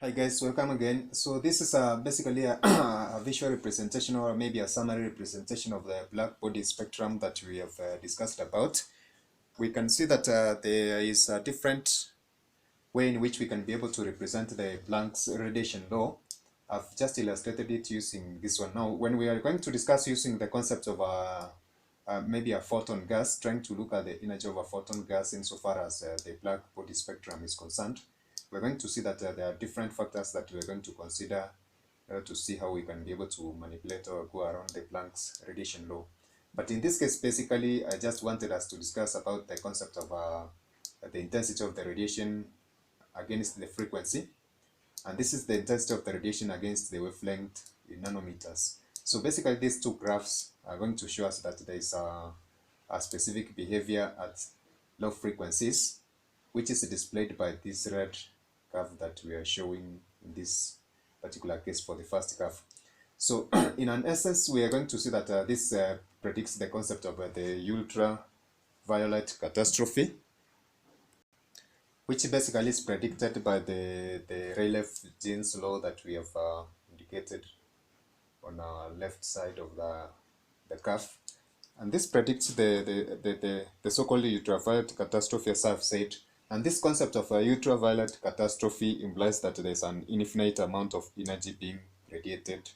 Hi guys, welcome again. So this is basically a visual representation or maybe a summary representation of the blackbody spectrum that we have discussed about. We can see that there is a different way in which we can be able to represent the Planck's radiation law. I've just illustrated it using this one. Now, when we are going to discuss using the concept of maybe a photon gas, trying to look at the energy of a photon gas insofar as the blackbody spectrum is concerned, we're going to see that there are different factors that we're going to consider to see how we can be able to manipulate or go around the Planck's radiation law. But in this case, basically, I just wanted us to discuss about the concept of the intensity of the radiation against the frequency, and this is the intensity of the radiation against the wavelength in nanometers. So basically, these two graphs are going to show us that there is a specific behavior at low frequencies, which is displayed by this red curve that we are showing in this particular case for the first graph. So in an essence, we are going to see that this predicts the concept of the ultraviolet catastrophe, which basically is predicted by the Rayleigh-Jeans law that we have indicated on our left side of the curve. And this predicts the so-called ultraviolet catastrophe, as I've said. And this concept of a ultraviolet catastrophe implies that there's an infinite amount of energy being radiated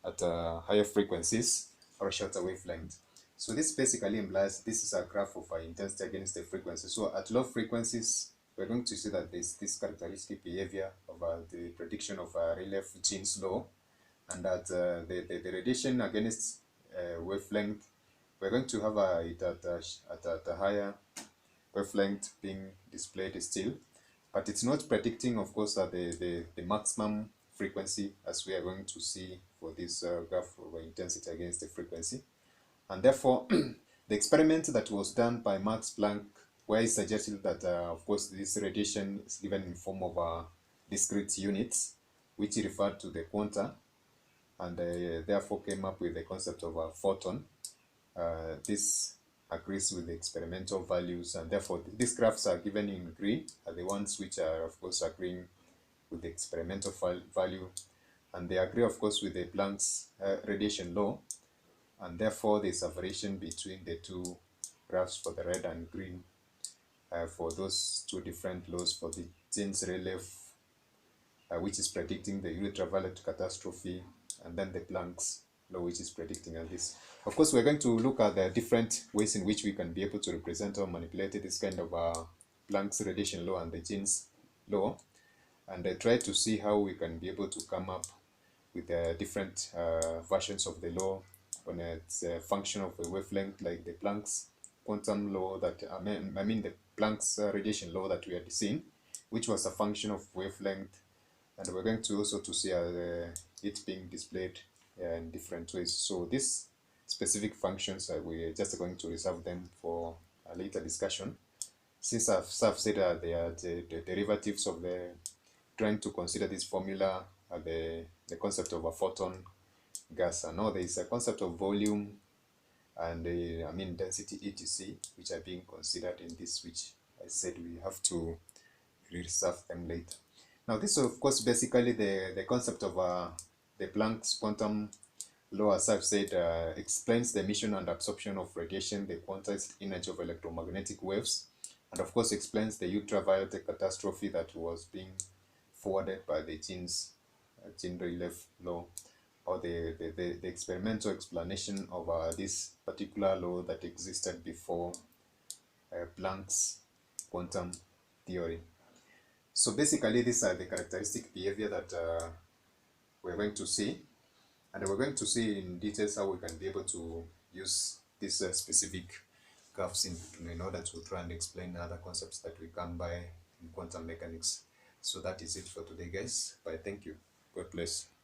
at higher frequencies or shorter wavelengths. So this basically implies this is a graph of intensity against the frequency. So at low frequencies, we're going to see that there's this characteristic behavior of the prediction of Rayleigh-Jeans law, and that the radiation against wavelength, we're going to have it at a higher wavelength being displayed still, but it's not predicting, of course, the maximum frequency as we are going to see for this graph of intensity against the frequency. And therefore, the experiment that was done by Max Planck, where he suggested that, of course, this radiation is given in form of discrete units, which he referred to the quanta, and therefore came up with the concept of a photon. This agrees with the experimental values, and therefore these graphs are given in green are the ones which are, of course, agreeing with the experimental value, and they agree, of course, with the Planck's radiation law, and therefore there's a variation between the two graphs for the red and green for those two different laws for the Jeans-Rayleigh, which is predicting the ultraviolet catastrophe, and then the Planck's law, which is predicting this. Of course, we're going to look at the different ways in which we can be able to represent or manipulate this kind of Planck's radiation law and the Jeans law, and try to see how we can be able to come up with different versions of the law when it's a function of a wavelength, like the Planck's quantum law that I mean the Planck's radiation law that we had seen, which was a function of wavelength, and we're going to also to see it being displayed in different ways. So these specific functions, we're just going to reserve them for a later discussion, since I've said they are the derivatives of the trying to consider this formula the concept of a photon gas. And now there is a concept of volume and I mean density etc, which are being considered in this, which I said we have to reserve them later. Now this, of course, basically the concept of the Planck's quantum law, as I've said, explains the emission and absorption of radiation, the quantized energy of electromagnetic waves, and of course explains the ultraviolet catastrophe that was being forwarded by the Jean-Rayleigh law, or the experimental explanation of this particular law that existed before Planck's quantum theory. So basically, these are the characteristic behavior that we're going to see, and we're going to see in details how we can be able to use these specific graphs in order to try and explain other concepts that we come by in quantum mechanics. So that is it for today, guys. Bye. Thank you. God bless.